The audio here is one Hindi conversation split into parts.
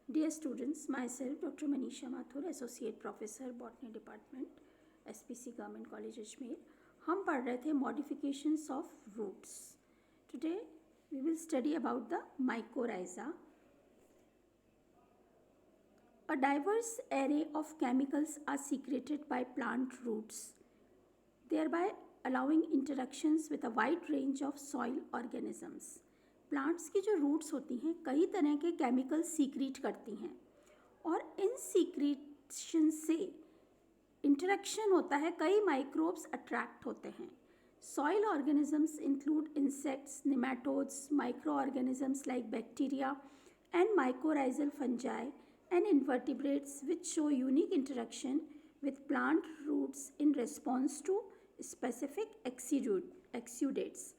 Dear students, myself Dr. Manisha Mathur, Associate Professor Botany Department, SPC Government College Ajmer. हम पढ़ रहे थे modifications of roots. Today we will study about the mycorrhiza. A diverse array of chemicals are secreted by plant roots, thereby allowing interactions with a wide range of soil organisms. Plants की जो रूट्स होती हैं कई तरह के केमिकल सीक्रेट करती हैं और इन सीक्रेशन से इंटरेक्शन होता है, कई माइक्रोब्स अट्रैक्ट होते हैं. Soil organisms include insects, nematodes, micro organisms like bacteria and mycorrhizal fungi and invertebrates which show unique interaction with plant roots in response to specific exudates.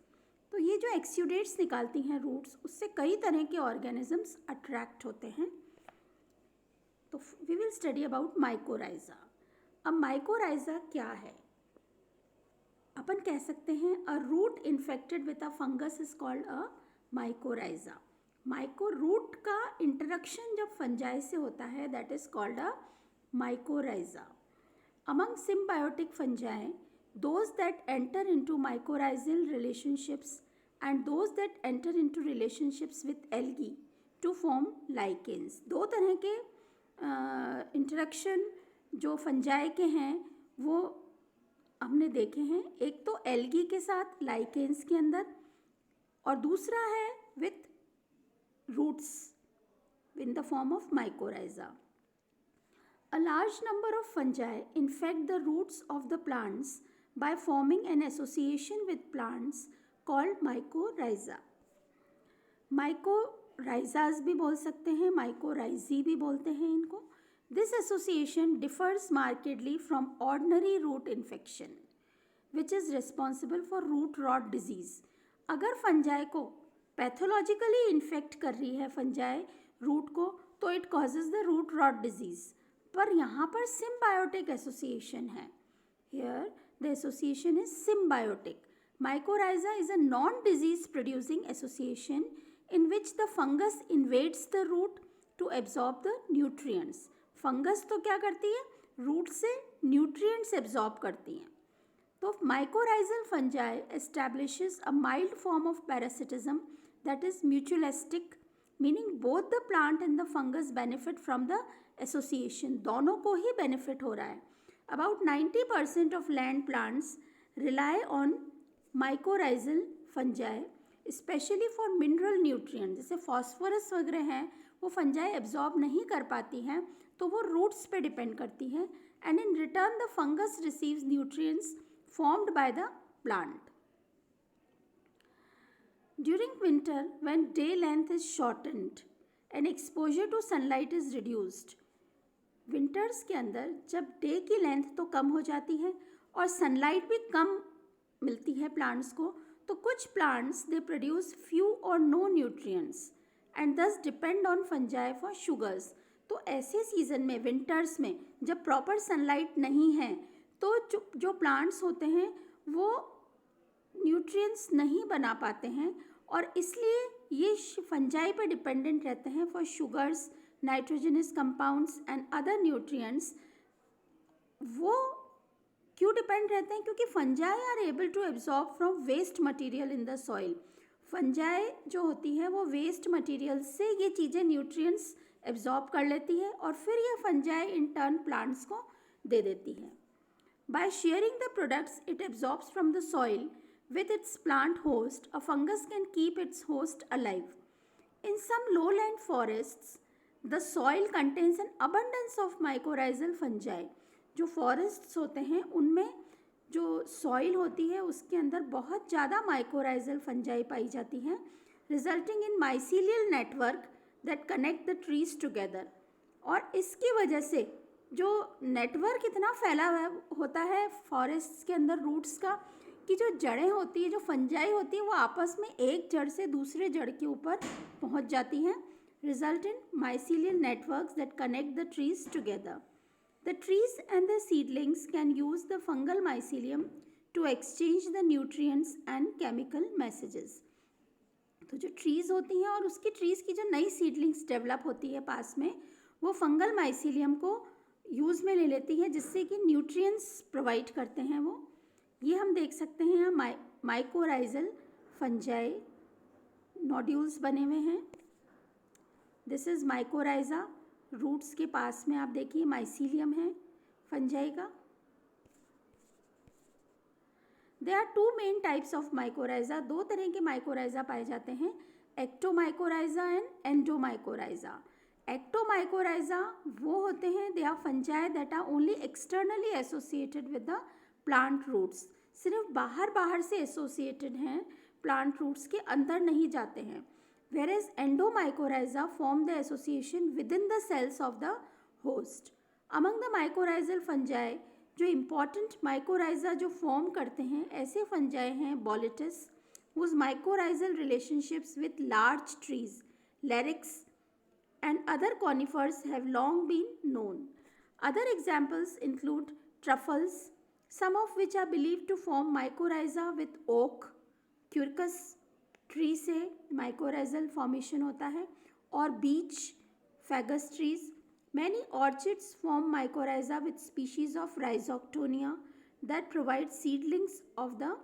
तो ये जो एक्सूडेट्स निकालती हैं रूट्स, उससे कई तरह के ऑर्गेनिजम्स अट्रैक्ट होते हैं. तो we will study about mycorrhiza. अब माइकोराइजा क्या है? अपन कह सकते हैं a root infected with a fungus is called a mycorrhiza. Myco root का इंटरेक्शन जब फंजाई से होता है that is called a mycorrhiza. Among symbiotic fungi, those that enter into mycorrhizal relationships and those that enter into relationships with algae to form lichens. दो तरह के इंटरेक्शन जो फंजाई के हैं वो हमने देखे हैं. एक तो एल्गी के साथ लाइकेंस के अंदर और दूसरा है with roots in the form of mycorrhiza. A large number of fungi infect the roots of the plants by forming an association with plants called mycorrhiza. Mycorrhizas भी बोल सकते हैं, mycorrhizae भी बोलते हैं इनको. This association differs markedly from ordinary root infection, which is responsible for root rot disease. अगर फंजाई को पैथोलॉजिकली इन्फेक्ट कर रही है फंजाई रूट को, तो it causes the root rot disease. पर यहाँ पर सिम्बायोटिक एसोसिएशन है. Here the association is symbiotic. Mycorrhiza is a non disease producing association in which the fungus invades the root to absorb the nutrients. Fungus तो क्या करती है? रूट से न्यूट्रिएंट्स एब्जॉर्ब करती हैं. तो mycorrhizal fungi establishes a mild form of parasitism that is mutualistic, meaning both the plant and the fungus benefit from the association. दोनों को ही benefit हो रहा है. About 90% of land plants rely on mycorrhizal fungi, especially for mineral nutrients. जैसे phosphorus वगैरह हैं वो fungi absorb नहीं कर पाती हैं, तो वो roots पे depend करती हैं, and in return the fungus receives nutrients formed by the plant. During winter, when day length is shortened and exposure to sunlight is reduced, winters के अंदर जब डे की लेंथ तो कम हो जाती है और सनलाइट भी कम मिलती है प्लांट्स को, तो कुछ प्लांट्स दे प्रोड्यूस फ्यू और नो न्यूट्रिएंट्स एंड दस depend on fungi for sugars. तो ऐसे सीजन में विंटर्स में जब प्रॉपर सनलाइट नहीं है तो जो प्लांट्स होते हैं वो न्यूट्रिएंट्स नहीं बना पाते हैं और इसलिए ये फंजाई पर डिपेंडेंट रहते हैं for sugars, nitrogenous compounds and other nutrients. वो क्यों डिपेंड रहते हैं? क्योंकि fungi are able to absorb from waste material in the soil. Fungi जो होती है वो वेस्ट मटेरियल से ये चीज़ें न्यूट्रिएंट्स एब्जॉर्ब कर लेती है और फिर ये फंजाई इन टर्न प्लांट्स को दे देती है. By sharing the products it absorbs from the soil with its plant host, a fungus can keep its host alive. In some lowland forests, the soil contains an abundance of mycorrhizal fungi. जो forests होते हैं उनमें जो soil होती है उसके अंदर बहुत ज़्यादा mycorrhizal fungi पाई जाती हैं, resulting in mycelial network that connect the trees together. और इसकी वजह से जो नेटवर्क इतना फैला हुआ होता है फॉरेस्ट्स के अंदर रूट्स का कि जो जड़ें होती है, जो फंजाई होती है, वो आपस में एक जड़ से दूसरे जड़ के ऊपर पहुंच जाती हैं. Result in mycelial networks that connect the trees together. The trees and the seedlings can use the fungal mycelium to exchange the nutrients and chemical messages. तो जो ट्रीज़ होती हैं और उसकी ट्रीज़ की जो नई सीडलिंग्स डेवलप होती है पास में, वो फंगल माइसीलियम को यूज़ में ले लेती है, जिससे कि न्यूट्रिएंट्स प्रोवाइड करते हैं वो। ये हम देख सकते हैं यहाँ माइकोराइजल फंजाई नोड्यूल्स बने हुए हैं। This is mycorrhiza. रूट्स के पास में आप देखिए माइसीलियम है फंजाई का। There are two main types of mycorrhiza. दो तरह के माइकोराइजा पाए जाते हैं, एक्टोमाइकोराइजा एंड एंडोमाइकोराइजा। एक्टोमाइकोराइजा वो होते हैं, they are fungi that are only externally associated with the plant roots. सिर्फ बाहर से एसोसिएटेड हैं, प्लांट रूट्स के अंदर नहीं जाते हैं। whereas endomycorrhiza form the association within the cells of the host. Among the mycorrhizal fungi जो इम्पॉर्टेंट माइकोराइजा जो फॉर्म करते हैं, ऐसे फंजाई हैं boletus whose mycorrhizal relationships with large trees, larix and other conifers have long been known. Other examples include truffles, some of which are believed to form mycorrhiza with oak, quercus tree से माइकोराइजल फॉर्मेशन होता है, और beech, Fagus trees. Many orchids form mycorrhiza with species of Rhizoctonia that provide seedlings of the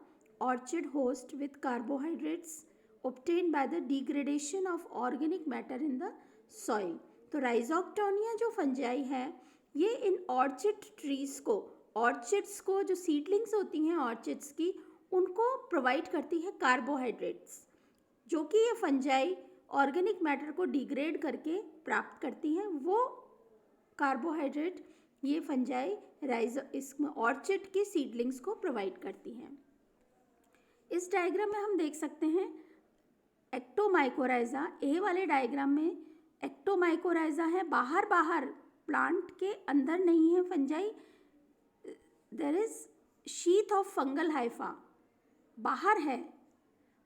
orchid host with carbohydrates obtained by the degradation of organic matter in the soil. तो राइजोक्टोनिया जो फंजाई है, ये इन ऑर्चिड ट्रीज को, ऑर्चिड्स को जो सीडलिंग्स होती हैं ऑर्चिड्स की, उनको प्रोवाइड करती है कार्बोहाइड्रेट्स, जो कि ये फंजाई ऑर्गेनिक मैटर को डिग्रेड करके प्राप्त करती हैं। वो कार्बोहाइड्रेट ये फंजाई इसमें ऑर्चिड की सीडलिंग्स को प्रोवाइड करती हैं। इस डायग्राम में हम देख सकते हैं एक्टोमाइकोराइजा। ए वाले डायग्राम में एक्टोमाइकोराइजा है, बाहर प्लांट के अंदर नहीं है fungi. There is sheath of fungal hypha, बाहर है।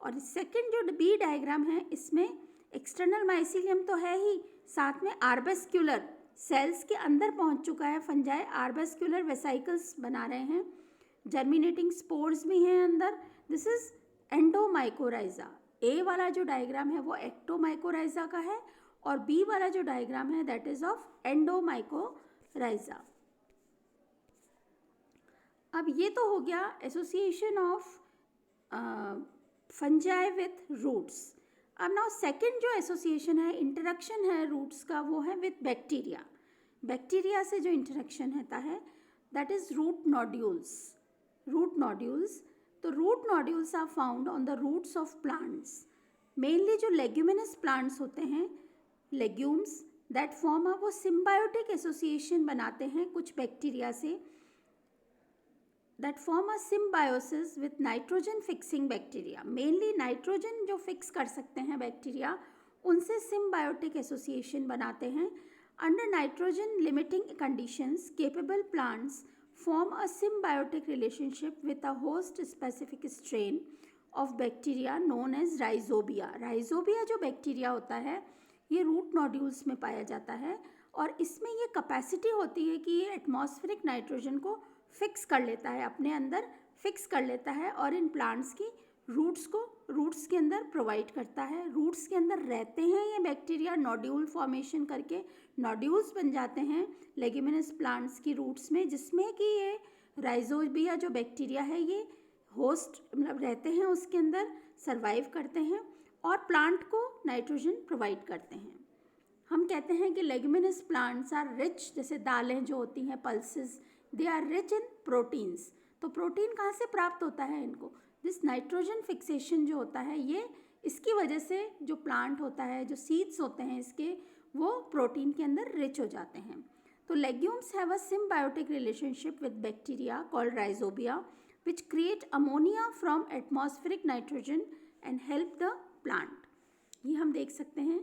और सेकंड जो बी डायग्राम है, इसमें एक्सटर्नल माइसीलियम तो है ही, साथ में आर्बेस्क्यूलर सेल्स के अंदर पहुंच चुका है फंजाई, आर्बेस्क्यूलर वेसाइकल्स बना रहे हैं, जर्मिनेटिंग स्पोर्स भी हैं अंदर। This is एंडोमाइकोराइजा। ए वाला जो डायग्राम है वो एक्टोमाइकोराइजा का है, और बी वाला जो डायग्राम है दैट इज ऑफ एंडोमाइकोराइजा। अब ये तो हो गया association of fungi with roots. अब नाउ सेकेंड जो एसोसिएशन है, इंटरेक्शन है रूट्स का, वो है विथ बैक्टीरिया। बैक्टीरिया से जो इंटरेक्शन होता है that is root nodules. Root nodules, तो root nodules are found on the roots of plants. Mainly जो लेग्यूमिनस प्लांट्स होते हैं, लेग्यूम्स दैट फॉर्म वो सिम्बायोटिक एसोसिएशन बनाते हैं कुछ बैक्टीरिया से, that form a symbiosis with nitrogen fixing bacteria. Mainly nitrogen जो फिक्स कर सकते हैं बैक्टीरिया, उनसे symbiotic association बनाते हैं। Under nitrogen limiting conditions, capable plants form a symbiotic relationship with a host specific strain of bacteria known as rhizobia. Rhizobia जो बैक्टीरिया होता है, ये रूट नोड्यूल्स में पाया जाता है, और इसमें ये कैपेसिटी होती है कि ये एटमॉस्फेरिक नाइट्रोजन को फिक्स कर लेता है, अपने अंदर फिक्स कर लेता है, और इन प्लांट्स की रूट्स के अंदर प्रोवाइड करता है। रूट्स के अंदर रहते हैं ये बैक्टीरिया, नोड्यूल फॉर्मेशन करके नोड्यूल्स बन जाते हैं लेग्यूमिनस प्लांट्स की रूट्स में, जिसमें कि ये राइजोबिया जो बैक्टीरिया है ये होस्ट मतलब रहते हैं, उसके अंदर सर्वाइव करते हैं और प्लांट को नाइट्रोजन प्रोवाइड करते हैं। हम कहते हैं कि लेग्यूमिनस प्लांट्स आर रिच, जैसे दालें जो होती हैं pulses, they are rich in proteins. तो प्रोटीन कहाँ से प्राप्त होता है इनको? दिस नाइट्रोजन फिक्सेशन जो होता है, ये इसकी वजह से जो प्लांट होता है, जो सीड्स होते हैं इसके, वो प्रोटीन के अंदर रिच हो जाते हैं। तो legumes have a symbiotic relationship with bacteria called rhizobia which create ammonia from atmospheric nitrogen and help the plant. ये हम देख सकते हैं,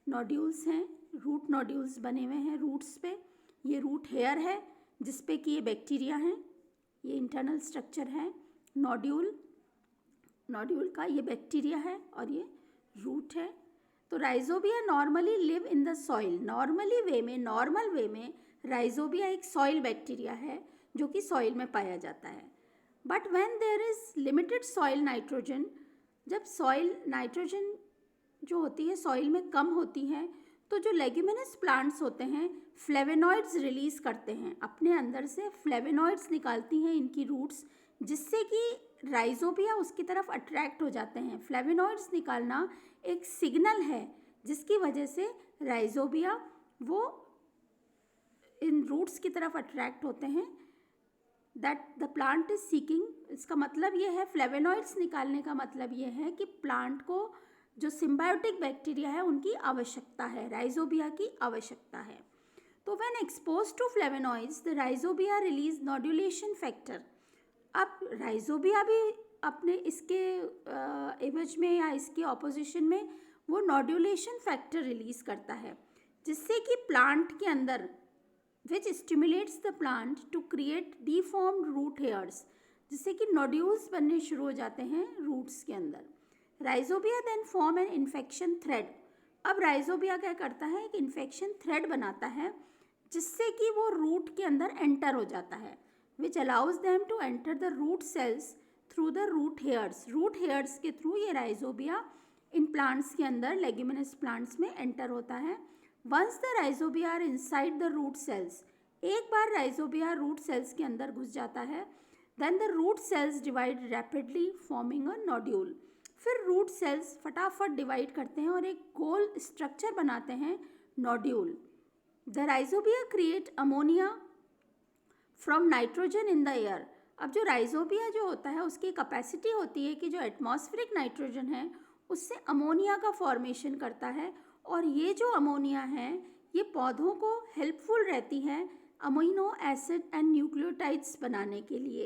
नोड्यूल्स हैं, रूट नोड्यूल्स बने हुए हैं रूट्स पे। ये रूट हेयर है जिस पे कि ये बैक्टीरिया हैं, ये इंटरनल स्ट्रक्चर है नोड्यूल का, ये बैक्टीरिया है और ये रूट है। तो rhizobia normally live in the soil. Normal way में राइजोबिया एक सॉइल बैक्टीरिया है जो कि सॉइल में पाया जाता है। But when there is limited soil nitrogen, जब सॉइल नाइट्रोजन जो होती है सॉइल में कम होती है, तो जो लेग्यूमिनस प्लांट्स होते हैं फ्लेवेनॉइड्स रिलीज़ करते हैं, अपने अंदर से फ्लेवेनॉइड्स निकालती हैं इनकी रूट्स, जिससे कि राइजोबिया उसकी तरफ अट्रैक्ट हो जाते हैं। फ्लेवेनॉइड्स निकालना एक सिग्नल है जिसकी वजह से राइजोबिया वो इन रूट्स की तरफ अट्रैक्ट होते हैं, that the plant is seeking. इसका मतलब ये है, फ्लेवेनॉइड्स निकालने का मतलब ये है कि प्लांट को जो सिम्बायोटिक बैक्टीरिया है उनकी आवश्यकता है, राइजोबिया की आवश्यकता है। तो when expose to flavonoids the rhizobia release nodulation factor. अब राइजोबिया भी अपने इसके एवज में या इसके ऑपोजिशन में वो नोड्यूलेशन फैक्टर रिलीज करता है, जिससे कि प्लांट के अंदर which stimulates the plant to create deformed root hairs, जिससे कि नोड्यूल्स बनने शुरू हो जाते हैं रूट्स के अंदर। Rhizobia then form an infection thread. अब राइजोबिया क्या करता है, एक इन्फेक्शन थ्रेड बनाता है जिससे कि वो रूट के अंदर एंटर हो जाता है, which allows them to enter the root cells through the root hairs. Root hairs के थ्रू ये राइजोबिया इन प्लांट्स के अंदर, लेग्यूमिनस प्लांट्स में एंटर होता है। Once the rhizobia are inside the root cells, एक बार राइजोबिया रूट सेल्स के अंदर घुस जाता है, then the root cells divide rapidly forming a nodule. फिर रूट सेल्स फटाफट डिवाइड करते हैं और एक गोल स्ट्रक्चर बनाते हैं, nodule. The rhizobia create ammonia from nitrogen in the air. अब जो राइजोबिया जो होता है उसकी कैपेसिटी होती है कि जो एटमॉस्फेरिक नाइट्रोजन है उससे अमोनिया का फॉर्मेशन करता है, और ये जो अमोनिया है ये पौधों को हेल्पफुल रहती है अमीनो एसिड एंड न्यूक्लियोटाइड्स बनाने के लिए।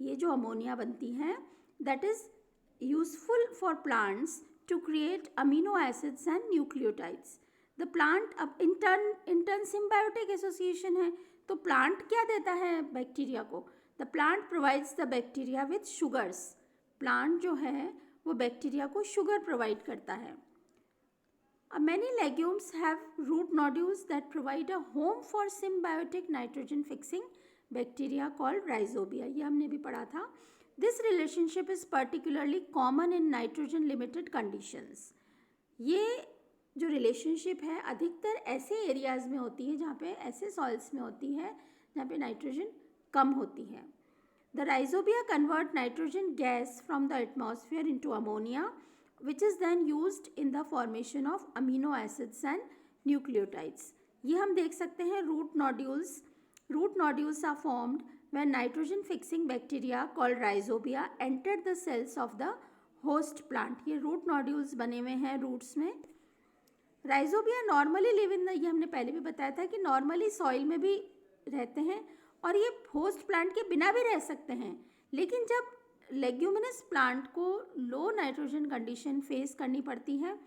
ये जो अमोनिया बनती है that is useful for plants to create amino acids and nucleotides. The plant, अब इंटर्न सिम्बायोटिक एसोसिएशन है, तो प्लांट क्या देता है बैक्टीरिया को, the plant provides the bacteria with sugars. Plant जो है वो बैक्टीरिया को शुगर प्रोवाइड करता है। Many legumes have root nodules that provide a home for symbiotic nitrogen fixing bacteria called rhizobia. ये हमने भी पढ़ा था। This relationship is particularly common in nitrogen limited conditions. ये जो रिलेशनशिप है अधिकतर ऐसे एरियाज़ में होती है, जहाँ पे ऐसे सॉइल्स में होती है जहाँ पे नाइट्रोजन कम होती है। The rhizobia convert nitrogen gas from the atmosphere into ammonia, which is then used in the formation of amino acids and nucleotides. ये हम देख सकते हैं root nodules. Root nodules are formed when nitrogen fixing bacteria called rhizobia entered the cells of the host plant. ये रूट नोड्यूल्स बने हुए हैं रूट्स में। Rhizobia normally live in the, ये हमने पहले भी बताया था कि नॉर्मली सॉइल में भी रहते हैं और ये होस्ट प्लांट के बिना भी रह सकते हैं, लेकिन जब लेग्यूमिनस प्लांट को लो नाइट्रोजन कंडीशन फेस करनी पड़ती है,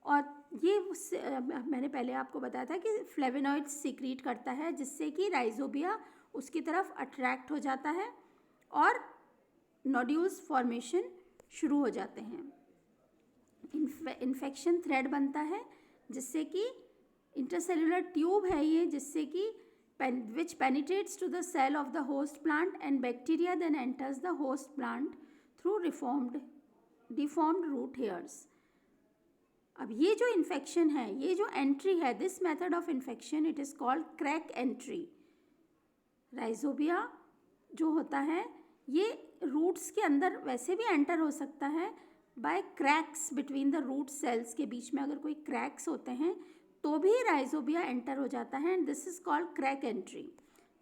और ये मैंने पहले आपको बताया था कि फ्लेवेनॉइड्स सीक्रेट करता है जिससे कि राइजोबिया उसकी तरफ अट्रैक्ट हो जाता है और नोड्यूल्स फॉर्मेशन शुरू हो जाते हैं। इन्फेक्शन थ्रेड बनता है जिससे कि इंटरसेलुलर ट्यूब है ये, जिससे कि which penetrates to the cell of the host plant and bacteria then enters the host plant through deformed root hairs. अब ये जो इन्फेक्शन है, ये जो एंट्री है, this method of infection it is called crack entry. Rhizobia जो होता है ये रूट्स के अंदर वैसे भी एंटर हो सकता है by cracks between the root cells, के बीच में अगर कोई क्रैक्स होते हैं तो भी राइजोबिया एंटर हो जाता है, and this is called crack entry.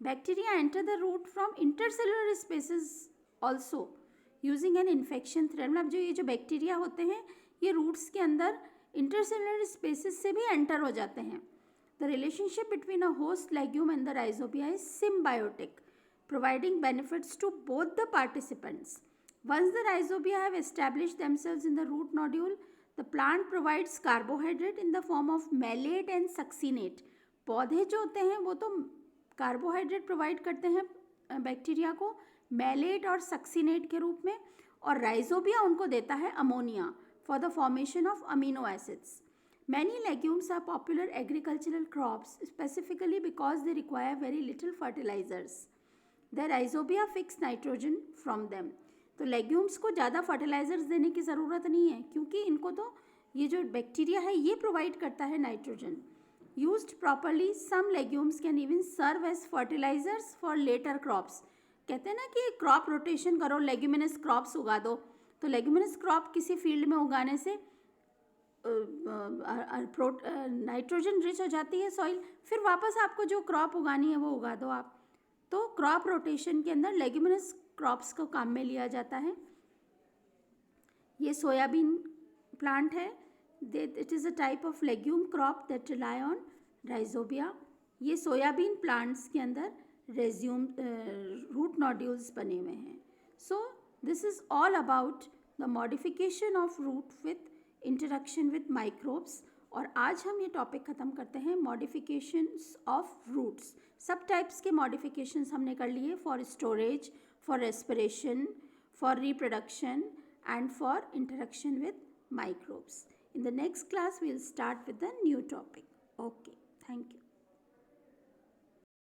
Bacteria enter the root from intercellular spaces also using an infection thread. मतलब जो ये जो बैक्टीरिया होते हैं ये रूट्स के अंदर इंटरसेलुलर स्पेसेस से भी एंटर हो जाते हैं। The relationship between a host legume and the rhizobia is symbiotic, providing benefits to both the participants. Once the rhizobia have established themselves in the root nodule, the plant provides carbohydrate in the form of malate and succinate. पौधे जो होते हैं वो तो कार्बोहाइड्रेट प्रोवाइड करते हैं बैक्टीरिया को मैलेट और सक्सीनेट के रूप में, और राइजोबिया उनको देता है ammonia for the formation of amino acids. Many legumes are popular agricultural crops specifically because they require very little fertilizers. The rhizobia fix nitrogen from them. तो लेग्यूम्स को ज़्यादा फर्टिलाइज़र्स देने की ज़रूरत नहीं है क्योंकि इनको तो ये जो बैक्टीरिया है ये प्रोवाइड करता है nitrogen. Used properly some legumes can even serve as fertilisers for later crops. कहते हैं ना कि क्रॉप रोटेशन करो, लेग्यूमिनस क्रॉप्स उगा दो. तो लेग्यूमिनस क्रॉप किसी फील्ड में उगाने से नाइट्रोजन रिच हो जाती है सॉइल, फिर वापस आपको जो क्रॉप उगानी है वो उगा दो आप. तो क्रॉप रोटेशन के अंदर लेग्यूमिनस क्रॉप्स को काम में लिया जाता है. ये सोयाबीन प्लांट है. It is a type of legume crop that rely on rhizobia. ये सोयाबीन प्लांट्स के अंदर रूट नोड्यूल्स बने हुए हैं. So this is all about the modification of root with interaction with microbes. और आज हम ये टॉपिक ख़त्म करते हैं मॉडिफिकेशंस ऑफ रूट्स. सब टाइप्स के मॉडिफिकेशंस हमने कर लिए for storage, for respiration, for reproduction and for interaction with microbes. In the next class, we will start with a new topic.